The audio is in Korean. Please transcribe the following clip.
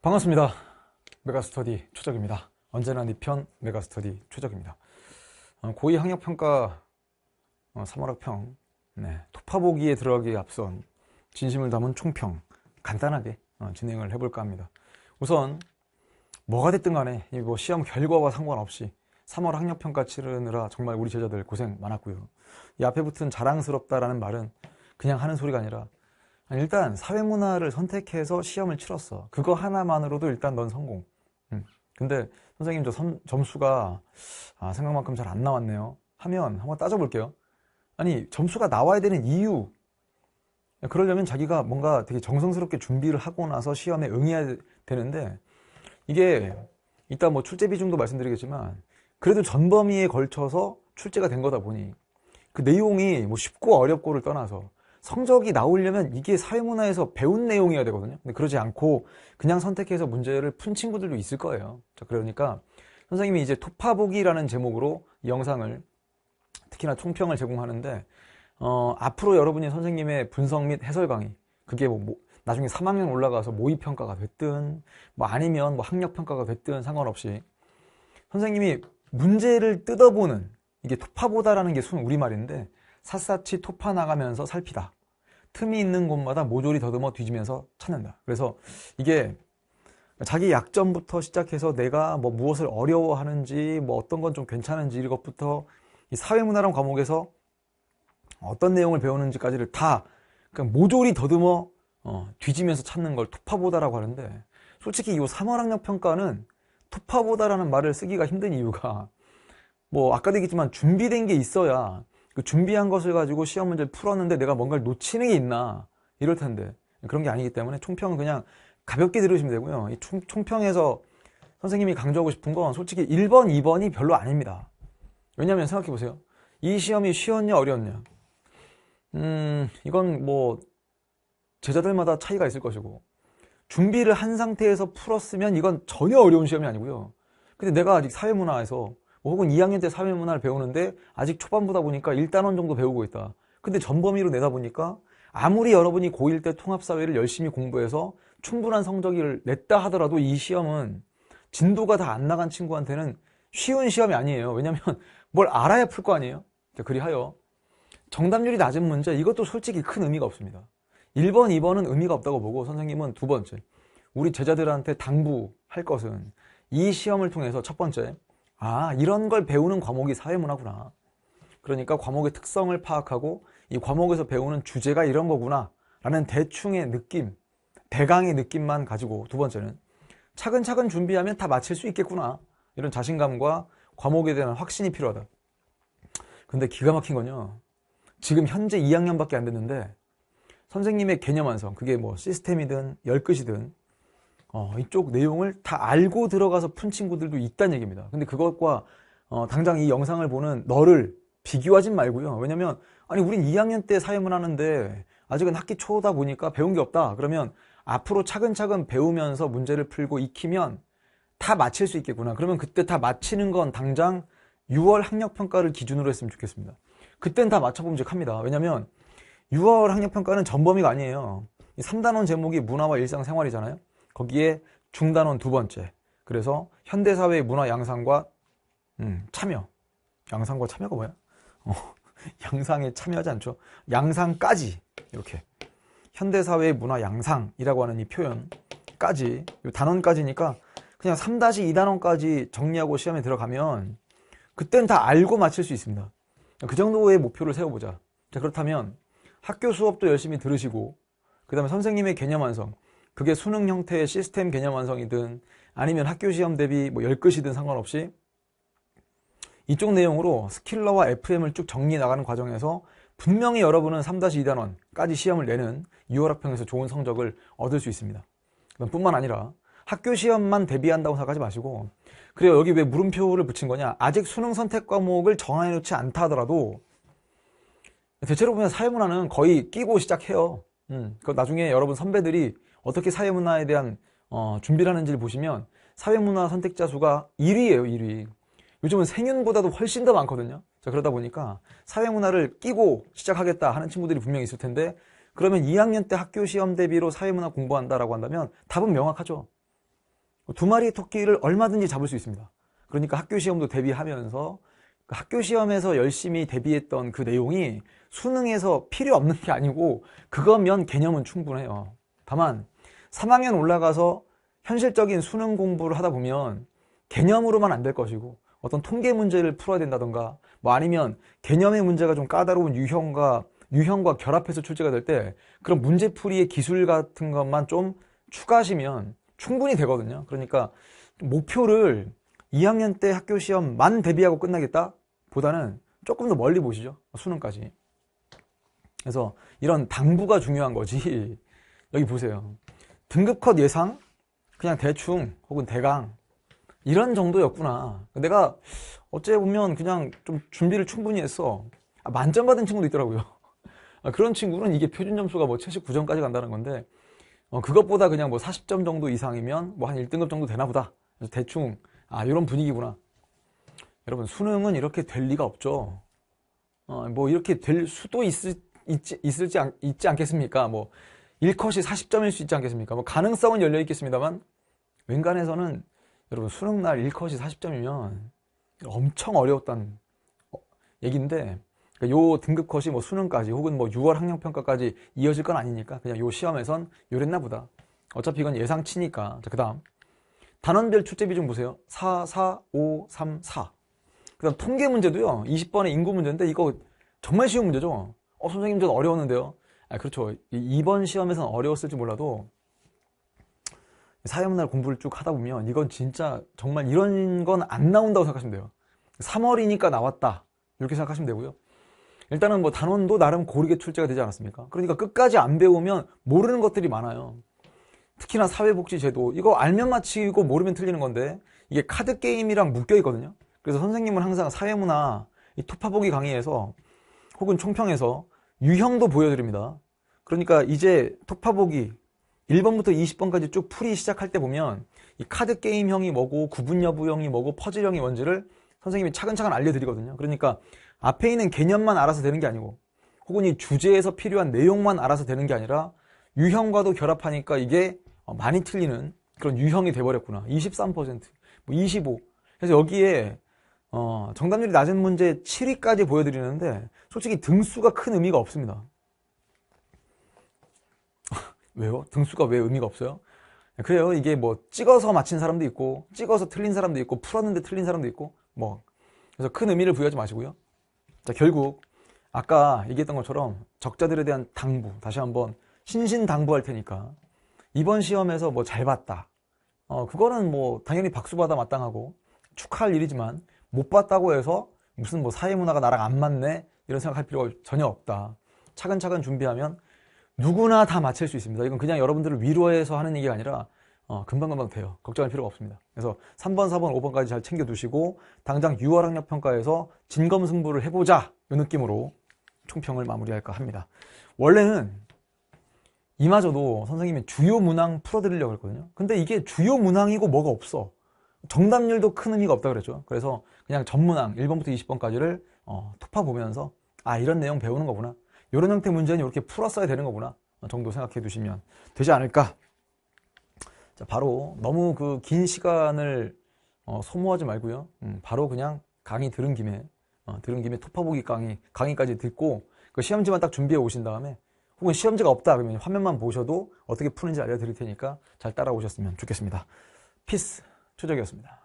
반갑습니다. 메가스터디 최적입니다. 언제나 네 편 메가스터디 최적입니다. 고2 학력평가 3월학평 토파보기에 들어가기에 앞선 진심을 담은 총평 간단하게 진행을 해볼까 합니다. 우선 뭐가 됐든 간에 뭐 시험 결과와 상관없이 3월 학력평가 치르느라 정말 우리 제자들 고생 많았고요. 이 앞에 붙은 자랑스럽다라는 말은 그냥 하는 소리가 아니라 일단 사회문화를 선택해서 시험을 치렀어. 그거 하나만으로도 일단 넌 성공. 근데 선생님 저 점수가 생각만큼 잘 안 나왔네요 하면 한번 따져볼게요. 아니 점수가 나와야 되는 이유, 그러려면 자기가 뭔가 되게 정성스럽게 준비를 하고 나서 시험에 응해야 되는데, 이게 이따 뭐 출제 비중도 말씀드리겠지만 그래도 전범위에 걸쳐서 출제가 된 거다 보니 그 내용이 뭐 쉽고 어렵고를 떠나서 성적이 나오려면 이게 사회문화에서 배운 내용이어야 되거든요. 근데 그러지 않고 그냥 선택해서 문제를 푼 친구들도 있을 거예요. 자, 그러니까 선생님이 이제 토파보기라는 제목으로 이 영상을, 특히나 총평을 제공하는데 앞으로 여러분이 선생님의 분석 및 해설 강의, 그게 뭐 나중에 3학년 올라가서 모의평가가 됐든 뭐 아니면 뭐 학력평가가 됐든 상관없이 선생님이 문제를 뜯어보는, 이게 토파보다라는 게 순 우리말인데 샅샅이 토파 나가면서 살피다. 틈이 있는 곳마다 모조리 더듬어 뒤지면서 찾는다. 그래서 이게 자기 약점부터 시작해서 내가 뭐 무엇을 어려워하는지, 뭐 어떤 건 좀 괜찮은지, 이것부터 이 사회문화라는 과목에서 어떤 내용을 배우는지까지를 다 그냥 모조리 더듬어 뒤지면서 찾는 걸 토파보다라고 하는데, 솔직히 이 3월 학력평가는 토파보다라는 말을 쓰기가 힘든 이유가 뭐 아까도 얘기했지만 준비된 게 있어야, 그 준비한 것을 가지고 시험 문제를 풀었는데 내가 뭔가를 놓치는 게 있나 이럴 텐데 그런 게 아니기 때문에 총평은 그냥 가볍게 들으시면 되고요. 이 총평에서 선생님이 강조하고 싶은 건 솔직히 1번, 2번이 별로 아닙니다. 왜냐하면 생각해 보세요. 이 시험이 쉬웠냐 어려웠냐, 이건 뭐 제자들마다 차이가 있을 것이고, 준비를 한 상태에서 풀었으면 이건 전혀 어려운 시험이 아니고요. 근데 내가 아직 사회문화에서 혹은 2학년 때 사회문화를 배우는데 아직 초반부다 보니까 1단원 정도 배우고 있다. 근데 전범위로 내다 보니까 아무리 여러분이 고1 때 통합사회를 열심히 공부해서 충분한 성적을 냈다 하더라도 이 시험은 진도가 다 안 나간 친구한테는 쉬운 시험이 아니에요. 왜냐면 뭘 알아야 풀 거 아니에요. 그리하여 정답률이 낮은 문제, 이것도 솔직히 큰 의미가 없습니다. 1번, 2번은 의미가 없다고 보고, 선생님은 두 번째, 우리 제자들한테 당부할 것은 이 시험을 통해서 첫 번째, 이런 걸 배우는 과목이 사회문화구나. 그러니까 과목의 특성을 파악하고 이 과목에서 배우는 주제가 이런 거구나 라는 대충의 느낌, 대강의 느낌만 가지고, 두 번째는 차근차근 준비하면 다 맞힐 수 있겠구나, 이런 자신감과 과목에 대한 확신이 필요하다. 근데 기가 막힌 건요, 지금 현재 2학년밖에 안 됐는데 선생님의 개념 완성, 그게 뭐 시스템이든 열끝이든 이쪽 내용을 다 알고 들어가서 푼 친구들도 있다는 얘기입니다. 근데 그것과 당장 이 영상을 보는 너를 비교하진 말고요. 왜냐면 우린 2학년 때 사회문 하는데 아직은 학기 초다 보니까 배운 게 없다. 그러면 앞으로 차근차근 배우면서 문제를 풀고 익히면 다 맞힐 수 있겠구나. 그러면 그때 다 맞히는 건 당장 6월 학력평가를 기준으로 했으면 좋겠습니다. 그땐 다 맞춰봄직합니다. 왜냐면 6월 학력평가는 전범위가 아니에요. 3단원 제목이 문화와 일상생활이잖아요. 거기에 중단원 두 번째, 그래서 현대사회의 문화 양상과 참여, 양상과 참여가 뭐야? 양상에 참여하지 않죠. 양상까지, 이렇게 현대사회의 문화 양상이라고 하는 이 표현까지, 이 단원까지니까 그냥 3-2단원까지 정리하고 시험에 들어가면 그땐 다 알고 맞힐 수 있습니다. 그 정도의 목표를 세워보자. 자, 그렇다면 학교 수업도 열심히 들으시고, 그 다음에 선생님의 개념 완성, 그게 수능 형태의 시스템 개념 완성이든 아니면 학교 시험 대비 뭐 10끝이든 상관없이 이쪽 내용으로 스킬러와 FM을 쭉 정리해 나가는 과정에서 분명히 여러분은 3-2단원까지 시험을 내는 6월 학평에서 좋은 성적을 얻을 수 있습니다. 뿐만 아니라 학교 시험만 대비한다고 생각하지 마시고, 그래요, 여기 왜 물음표를 붙인 거냐, 아직 수능 선택 과목을 정해 놓지 않다 하더라도 대체로 보면 사회문화는 거의 끼고 시작해요. 그 나중에 여러분 선배들이 어떻게 사회문화에 대한 준비를 하는지를 보시면 사회문화 선택자 수가 1위예요, 1위. 요즘은 생윤보다도 훨씬 더 많거든요. 자, 그러다 보니까 사회문화를 끼고 시작하겠다 하는 친구들이 분명히 있을 텐데, 그러면 2학년 때 학교 시험 대비로 사회문화 공부한다라고 한다면 답은 명확하죠. 두 마리의 토끼를 얼마든지 잡을 수 있습니다. 그러니까 학교 시험도 대비하면서 학교 시험에서 열심히 대비했던 그 내용이 수능에서 필요 없는 게 아니고 그거면 개념은 충분해요. 다만 3학년 올라가서 현실적인 수능 공부를 하다 보면 개념으로만 안 될 것이고 어떤 통계 문제를 풀어야 된다던가 뭐 아니면 개념의 문제가 좀 까다로운 유형과 결합해서 출제가 될 때 그런 문제풀이의 기술 같은 것만 좀 추가하시면 충분히 되거든요. 그러니까 목표를 2학년 때 학교 시험만 대비하고 끝나겠다 보다는 조금 더 멀리 보시죠. 수능까지. 그래서 이런 당부가 중요한 거지. 여기 보세요. 등급 컷 예상 그냥 대충 혹은 대강 이런 정도였구나. 내가 어째 보면 그냥 좀 준비를 충분히 했어. 만점 받은 친구도 있더라고요. 그런 친구는 이게 표준 점수가 뭐 79점까지 간다는 건데 그것보다 그냥 뭐 40점 정도 이상이면 뭐 한 1등급 정도 되나 보다. 그래서 대충 이런 분위기구나. 여러분 수능은 이렇게 될 리가 없죠. 뭐 이렇게 될 수도 있지 않겠습니까? 뭐 1컷이 40점일 수 있지 않겠습니까? 뭐 가능성은 열려 있겠습니다만 웬간해서는 여러분 수능날 1컷이 40점이면 엄청 어려웠다는 얘기인데 요 등급 컷이 뭐 수능까지 혹은 뭐 6월 학력평가까지 이어질 건 아니니까 그냥 요 시험에선 요랬나 보다. 어차피 이건 예상치니까. 자, 그 다음 단원별 출제 비중 보세요. 4, 4, 5, 3, 4. 그 다음 통계 문제도요. 20번의 인구 문제인데 이거 정말 쉬운 문제죠. 선생님 좀 어려웠는데요. 그렇죠. 이번 시험에서는 어려웠을지 몰라도 사회문화 공부를 쭉 하다 보면 이건 진짜 정말 이런 건 안 나온다고 생각하시면 돼요. 3월이니까 나왔다 이렇게 생각하시면 되고요. 일단은 뭐 단원도 나름 고르게 출제가 되지 않았습니까? 그러니까 끝까지 안 배우면 모르는 것들이 많아요. 특히나 사회복지제도 이거 알면 맞히고 모르면 틀리는 건데 이게 카드 게임이랑 묶여 있거든요. 그래서 선생님은 항상 사회문화 이 토파보기 강의에서 혹은 총평에서 유형도 보여드립니다. 그러니까 이제 토파보기 1번부터 20번까지 쭉 풀이 시작할 때 보면 이 카드 게임형이 뭐고 구분 여부형이 뭐고 퍼즐형이 뭔지를 선생님이 차근차근 알려드리거든요. 그러니까 앞에 있는 개념만 알아서 되는 게 아니고 혹은 이 주제에서 필요한 내용만 알아서 되는 게 아니라 유형과도 결합하니까 이게 많이 틀리는 그런 유형이 돼버렸구나. 23%, 뭐 25. 그래서 여기에 정답률이 낮은 문제 7위까지 보여드리는데 솔직히 등수가 큰 의미가 없습니다. 왜요? 등수가 왜 의미가 없어요? 그래요. 이게 뭐 찍어서 맞힌 사람도 있고 찍어서 틀린 사람도 있고 풀었는데 틀린 사람도 있고 뭐 그래서 큰 의미를 부여하지 마시고요. 자, 결국 아까 얘기했던 것처럼 적자들에 대한 당부 다시 한번 신신당부할 테니까 이번 시험에서 뭐 잘 봤다. 그거는 뭐 당연히 박수받아 마땅하고 축하할 일이지만 못 봤다고 해서 무슨 뭐 사회문화가 나랑 안 맞네 이런 생각할 필요가 전혀 없다. 차근차근 준비하면 누구나 다 맞힐 수 있습니다. 이건 그냥 여러분들을 위로해서 하는 얘기가 아니라 금방금방 돼요. 걱정할 필요가 없습니다. 그래서 3번, 4번, 5번까지 잘 챙겨두시고 당장 6월 학력평가에서 진검승부를 해보자 이 느낌으로 총평을 마무리할까 합니다. 원래는 이마저도 선생님이 주요 문항 풀어드리려고 했거든요. 근데 이게 주요 문항이고 뭐가 없어. 정답률도 큰 의미가 없다 그랬죠. 그래서 그냥 전문항 1번부터 20번까지를 토파 보면서 이런 내용 배우는 거구나. 이런 형태 문제는 이렇게 풀었어야 되는 거구나 정도 생각해 두시면 되지 않을까. 자, 바로 너무 그 긴 시간을 소모하지 말고요. 바로 그냥 강의 들은 김에 토파보기 강의까지 듣고 그 시험지만 딱 준비해 오신 다음에 혹은 시험지가 없다 그러면 화면만 보셔도 어떻게 푸는지 알려드릴 테니까 잘 따라오셨으면 좋겠습니다. 피스 초적이었습니다.